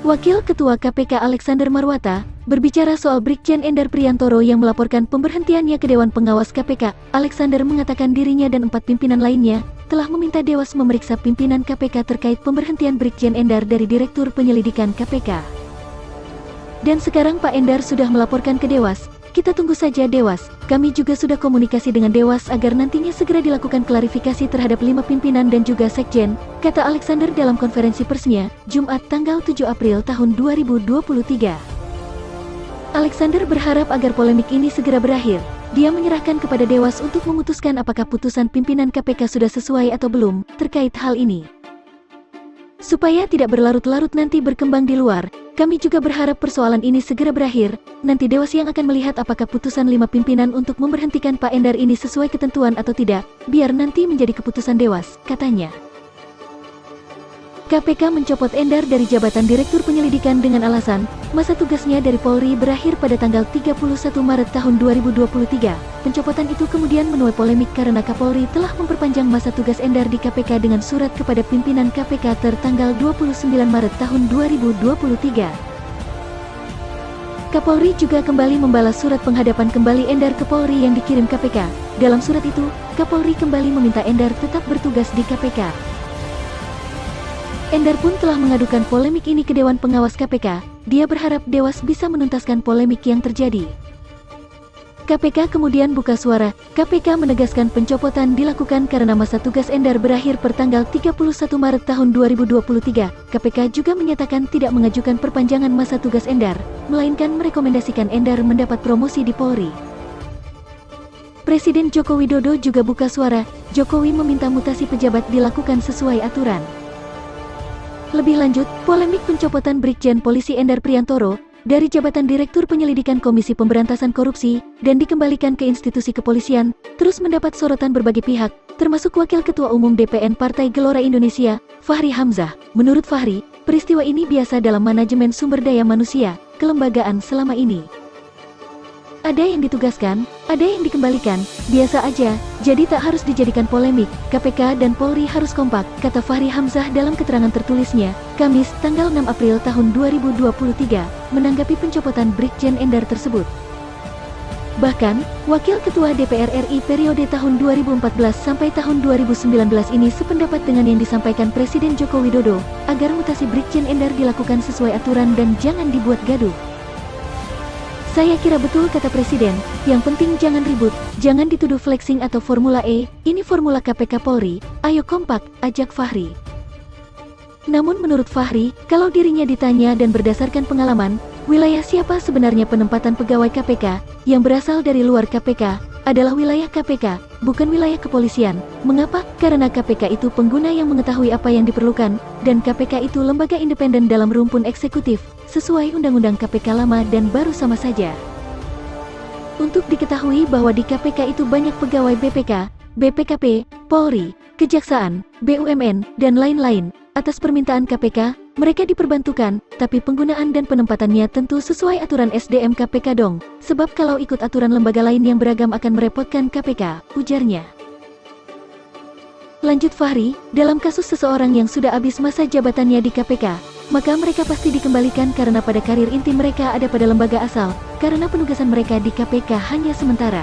Wakil Ketua KPK Alexander Marwata berbicara soal Brigjen Endar Priantoro yang melaporkan pemberhentiannya ke Dewan Pengawas KPK. Alexander mengatakan dirinya dan 4 pimpinan lainnya telah meminta Dewas memeriksa pimpinan KPK terkait pemberhentian Brigjen Endar dari Direktur Penyelidikan KPK. Dan sekarang Pak Endar sudah melaporkan ke Dewas. Kita tunggu saja Dewas. Kami juga sudah komunikasi dengan Dewas agar nantinya segera dilakukan klarifikasi terhadap 5 pimpinan dan juga sekjen, kata Alexander dalam konferensi persnya, Jumat tanggal 7 April tahun 2023. Alexander berharap agar polemik ini segera berakhir. Dia menyerahkan kepada Dewas untuk memutuskan apakah putusan pimpinan KPK sudah sesuai atau belum terkait hal ini. Supaya tidak berlarut-larut nanti berkembang di luar, kami juga berharap persoalan ini segera berakhir. Nanti Dewas yang akan melihat apakah putusan 5 pimpinan untuk memberhentikan Pak Endar ini sesuai ketentuan atau tidak, biar nanti menjadi keputusan Dewas, katanya. KPK mencopot Endar dari jabatan Direktur Penyelidikan dengan alasan masa tugasnya dari Polri berakhir pada tanggal 31 Maret tahun 2023. Pencopotan itu kemudian menuai polemik karena Kapolri telah memperpanjang masa tugas Endar di KPK dengan surat kepada pimpinan KPK tertanggal 29 Maret tahun 2023. Kapolri juga kembali membalas surat penghadapan kembali Endar ke Polri yang dikirim KPK. Dalam surat itu, Kapolri kembali meminta Endar tetap bertugas di KPK. Endar pun telah mengadukan polemik ini ke Dewan Pengawas KPK. Dia berharap Dewas bisa menuntaskan polemik yang terjadi. KPK kemudian buka suara. KPK menegaskan pencopotan dilakukan karena masa tugas Endar berakhir pertanggal 31 Maret tahun 2023. KPK juga menyatakan tidak mengajukan perpanjangan masa tugas Endar, melainkan merekomendasikan Endar mendapat promosi di Polri. Presiden Joko Widodo juga buka suara. Jokowi meminta mutasi pejabat dilakukan sesuai aturan. Lebih lanjut, polemik pencopotan Brigjen Polisi Endar Priantoro dari jabatan Direktur Penyelidikan Komisi Pemberantasan Korupsi dan dikembalikan ke institusi kepolisian terus mendapat sorotan berbagai pihak, termasuk Wakil Ketua Umum DPN Partai Gelora Indonesia, Fahri Hamzah. Menurut Fahri, peristiwa ini biasa dalam manajemen sumber daya manusia, kelembagaan selama ini. Ada yang ditugaskan, ada yang dikembalikan, biasa aja, jadi tak harus dijadikan polemik. KPK dan Polri harus kompak, kata Fahri Hamzah dalam keterangan tertulisnya, Kamis, tanggal 6 April tahun 2023, menanggapi pencopotan Brigjen Endar tersebut. Bahkan, Wakil Ketua DPR RI periode tahun 2014 sampai tahun 2019 ini sependapat dengan yang disampaikan Presiden Joko Widodo, agar mutasi Brigjen Endar dilakukan sesuai aturan dan jangan dibuat gaduh. Saya kira betul kata Presiden, yang penting jangan ribut, jangan dituduh flexing atau Formula E, ini formula KPK Polri, ayo kompak, ajak Fahri. Namun menurut Fahri, kalau dirinya ditanya dan berdasarkan pengalaman, wilayah siapa sebenarnya penempatan pegawai KPK, yang berasal dari luar KPK, adalah wilayah KPK, bukan wilayah kepolisian. Mengapa? Karena KPK itu pengguna yang mengetahui apa yang diperlukan, dan KPK itu lembaga independen dalam rumpun eksekutif, sesuai Undang-Undang KPK lama dan baru sama saja. Untuk diketahui bahwa di KPK itu banyak pegawai BPK, BPKP, Polri, Kejaksaan, BUMN, dan lain-lain. Atas permintaan KPK, mereka diperbantukan, tapi penggunaan dan penempatannya tentu sesuai aturan SDM KPK dong, sebab kalau ikut aturan lembaga lain yang beragam akan merepotkan KPK, ujarnya. Lanjut Fahri, dalam kasus seseorang yang sudah habis masa jabatannya di KPK, maka mereka pasti dikembalikan karena pada karir inti mereka ada pada lembaga asal, karena penugasan mereka di KPK hanya sementara.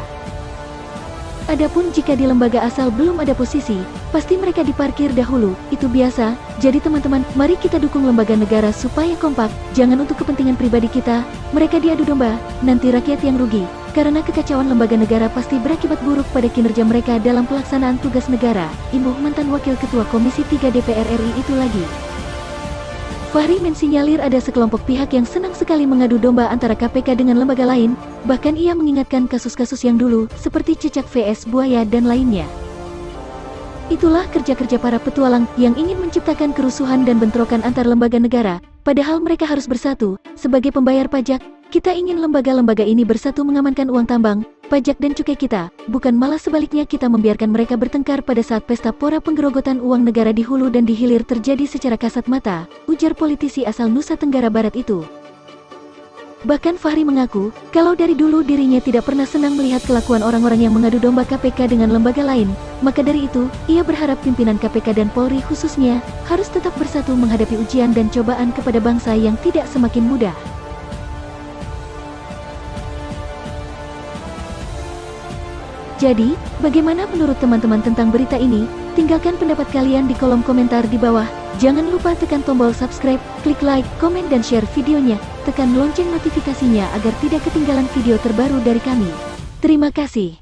Adapun jika di lembaga asal belum ada posisi, pasti mereka diparkir dahulu, itu biasa. Jadi teman-teman, mari kita dukung lembaga negara supaya kompak, jangan untuk kepentingan pribadi kita, mereka diadu domba, nanti rakyat yang rugi, karena kekacauan lembaga negara pasti berakibat buruk pada kinerja mereka dalam pelaksanaan tugas negara, imbuh mantan Wakil Ketua Komisi 3 DPR RI itu lagi. Fahri mensinyalir ada sekelompok pihak yang senang sekali mengadu domba antara KPK dengan lembaga lain, bahkan ia mengingatkan kasus-kasus yang dulu, seperti Cicak vs Buaya dan lainnya. Itulah kerja-kerja para petualang yang ingin menciptakan kerusuhan dan bentrokan antar lembaga negara, padahal mereka harus bersatu. Sebagai pembayar pajak, kita ingin lembaga-lembaga ini bersatu mengamankan uang tambang, pajak dan cukai kita, bukan malah sebaliknya kita membiarkan mereka bertengkar pada saat pesta pora penggerogotan uang negara di hulu dan di hilir terjadi secara kasat mata, ujar politisi asal Nusa Tenggara Barat itu. Bahkan Fahri mengaku, kalau dari dulu dirinya tidak pernah senang melihat kelakuan orang-orang yang mengadu domba KPK dengan lembaga lain. Maka dari itu, ia berharap pimpinan KPK dan Polri khususnya, harus tetap bersatu menghadapi ujian dan cobaan kepada bangsa yang tidak semakin mudah. Jadi, bagaimana menurut teman-teman tentang berita ini? Tinggalkan pendapat kalian di kolom komentar di bawah. Jangan lupa tekan tombol subscribe, klik like, komen dan share videonya. Tekan lonceng notifikasinya agar tidak ketinggalan video terbaru dari kami. Terima kasih.